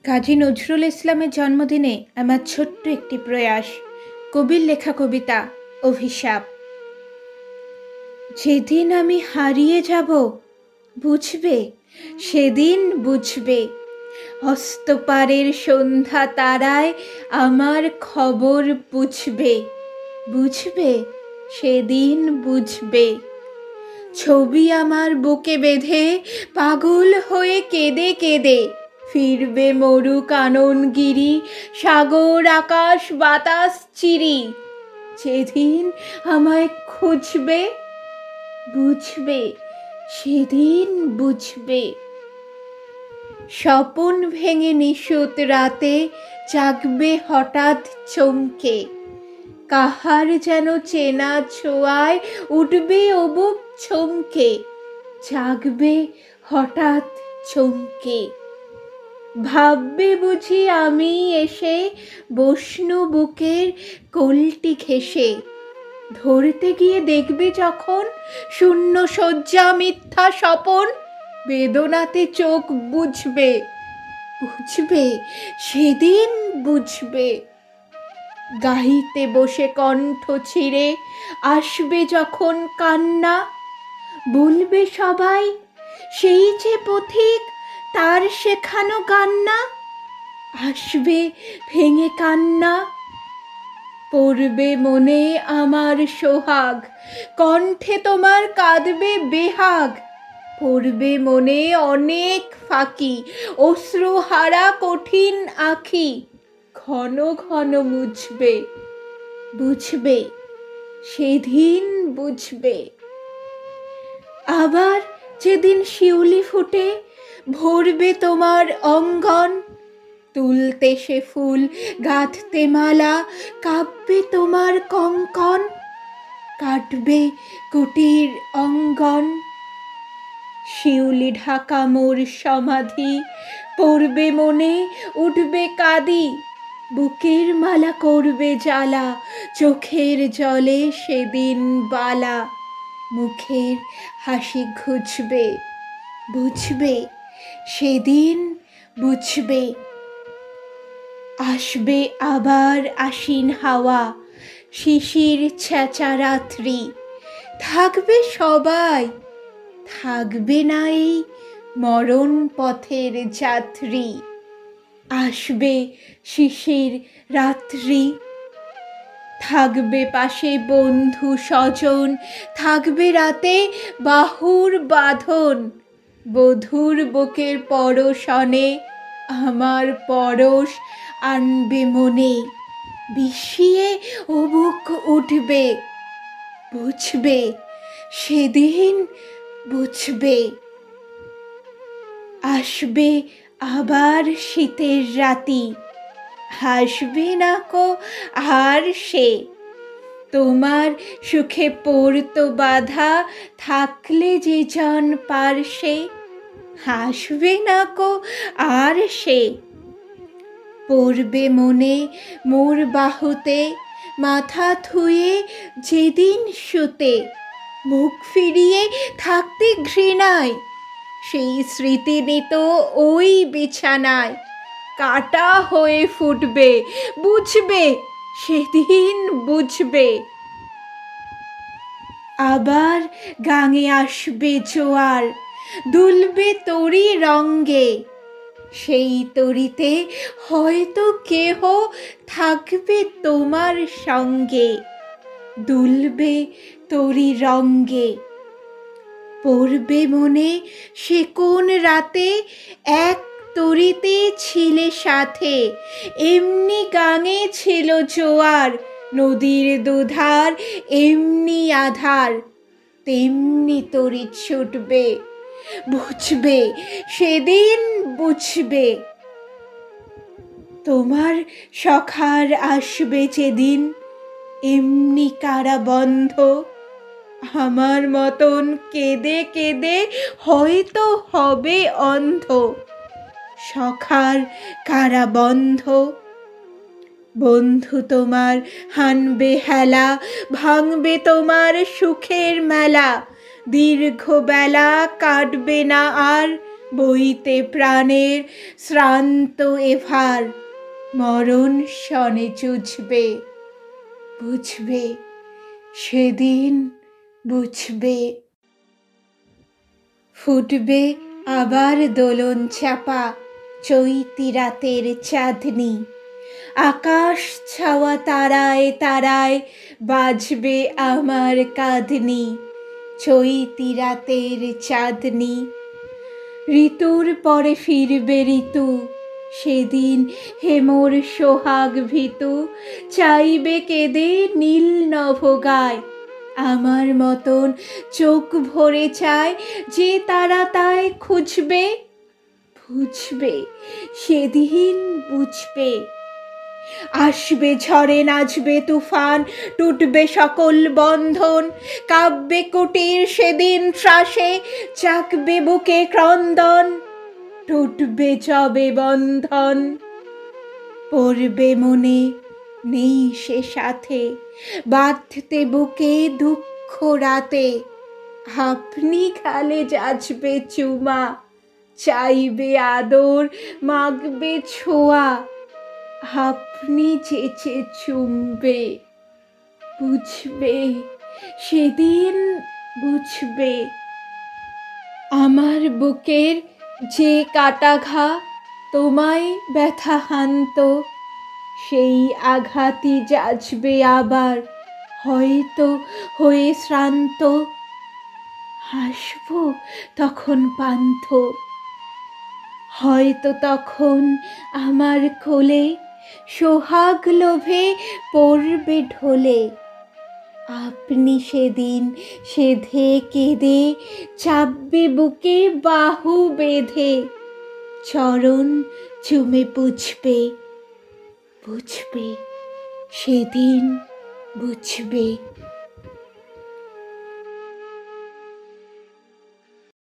কাজী নজরুল ইসলামের জন্মদিনে আমার ছোট্ট একটি প্রয়াস, কবির লেখা কবিতা অভিশাপ। যেদিন আমি হারিয়ে যাব বুঝবে, সেদিন বুঝবে, হস্তপারের সন্ধ্যা তারায় আমার খবর বুঝবে, বুঝবে সেদিন বুঝবে। ছবি আমার বুকে বেঁধে পাগল হয়ে কেঁদে কেঁদে ফিরবে মরু কাননগিরি, সাগর আকাশ বাতাস চিরি। যেদিন আমায় খুঁজবে বুঝবে, সেদিন বুঝবে। স্বপন ভেঙে নিশুত রাতে জাগবে হঠাৎ চমকে, কাহার যেন চেনা ছোঁয়ায় উঠবে অবুক চমকে, জাগবে হঠাৎ চমকে। ভাববে বুঝি আমি এসে বসনু বুকের কলটি ঘেঁষে, ধরতে গিয়ে দেখবে যখন শূন্য শয্যা মিথ্যা স্বপন, বেদনাতে চোখ বুঝবে, বুঝবে সেদিন বুঝবে। গাইতে বসে কণ্ঠ ছিঁড়ে আসবে যখন কান্না, বলবে সবাই সেই যে পথিক তার শেখানো কান্না। আসবে ভেঙে কান্না, পড়বে মনে আমার সোহাগ, কণ্ঠে তোমার কাঁদবে বেহাগ। পড়বে মনে অনেক ফাঁকি, অশ্রুহারা কঠিন আঁখি, ঘন ঘন মুছবে, বুঝবে সেদিন বুঝবে। আবার যেদিন শিউলি ফুটে ভরবে তোমার অঙ্গন, তুলতে সে ফুল গাঁথতে মালা, কাঁপবে তোমার কঙ্কন, কাটবে কুটির অঙ্গন। শিউলি ঢাকা মোর সমাধি, পড়বে মনে উঠবে কাঁদি, বুকের মালা করবে জ্বালা, চোখের জলে সেদিন বালা। মুখের হাসি ঘুচবে, বুঝবে সেদিন বুঝবে। আসবে আবার আশ্বিন হাওয়া, শিশির ছেঁচা রাত্রি, থাকবে সবাই, থাকবে না এই মরণ পথের যাত্রী। আসবে শিশির রাত্রি, থাকবে পাশে বন্ধু স্বজন, থাকবে রাতে বাহুর বাঁধন, বধূর বুকের পরশনে আমার পরশ আনবে মনে, বিষিয়ে ও বুক উঠবে, বুঝবে সেদিন বুঝবে। আসবে আবার শীতের রাতি, হাসবে না কো আর সে, তোমার সুখে পড়তো বাধা থাকলে যে জন পার্শ্বে, হাসবে না কো আর সে। পড়বে মনে মোর বাহুতে মাথা থুয়ে যেদিন শুতে, মুখ ফিরিয়ে থাকতে ঘৃণায়, সেই স্মৃতি নিত ওই বিছানায়, কাটা হয়ে ফুটবে, বুঝবে সেদিন বুঝবে। আবার গাঙে আসবে জোয়ার, দুলবে তরি রঙ্গে, সেই তরিতে হয়তো কেহ থাকবে তোমার সঙ্গে, দুলবে তরি রঙ্গে। পড়বে মনে সে কোন রাতে এক তরিতে ছিলে সাথে, এমনি গাঙে ছিল জোয়ার, নদীর দুধার এমনি আধার, তেমনি তরি ছুটবে, বুঝবে সেদিন বুঝবে। তোমার সখার আসবে যেদিন এমনি কারাবন্ধ, আমার মতন কেঁদে কেঁদে হয়তো হবে অন্ধ, সখার কারাবন্ধ। বন্ধু তোমার হানবে হেলা, ভাঙবে তোমার সুখের মেলা, দীর্ঘ বেলা কাটবে না আর বইতে প্রাণের শ্রান্ত এভার মরণ শনে চুঝবে, বুঝবে সেদিন বুঝবে। ফুটবে আবার দোলন চাপা চৈতি রাতের চাঁদনি, আকাশ ছাওয়া তারায় তারায় বাজবে আমার কাঁদনি। চৈতি রাতের চাঁদনি, ঋতুর পরে ফিরবে ঋতু, সেদিন হেমর সোহাগ ভীতু চাইবে কেঁদে নীল নভ গায়। আমার মতন চোখ ভরে চায় যে তারা তাই খুঁজবে, বুঝবে সেদিন বুঝবে। আসবে ঝড়ে নাচবে তুফান, টুটবে সকল বন্ধন, কাব্যে কুটির সেদিন ত্রাসে চাকবে বুকে ক্রন্দন। টুটবে যবে বন্ধন, পড়বে মনে নেই সে সাথে, বাঁধতে বুকে দুঃখ রাতে। আপনি গালে যাচবে চুমা, চাইবে আদর মাগবে ছোঁয়া। আপনি চেচে চুমবে, বুঝবে সেদিন বুঝবে। আমার বুকের যে কাটাঘা তোমায় ব্যথা হানত, সেই আঘাতই যাচবে আবার হয়তো হয়ে শ্রান্ত। হাসব তখন পান্থ, হয়তো তখন আমার কোলে সোহাগ লোভে পড়বে ঢলে। আপনি সেদিন সেধে কেঁদে চাপবে বুকে বাহু বেঁধে, চরণ চুমে বুঝবে, বুঝবে সেদিন বুঝবে।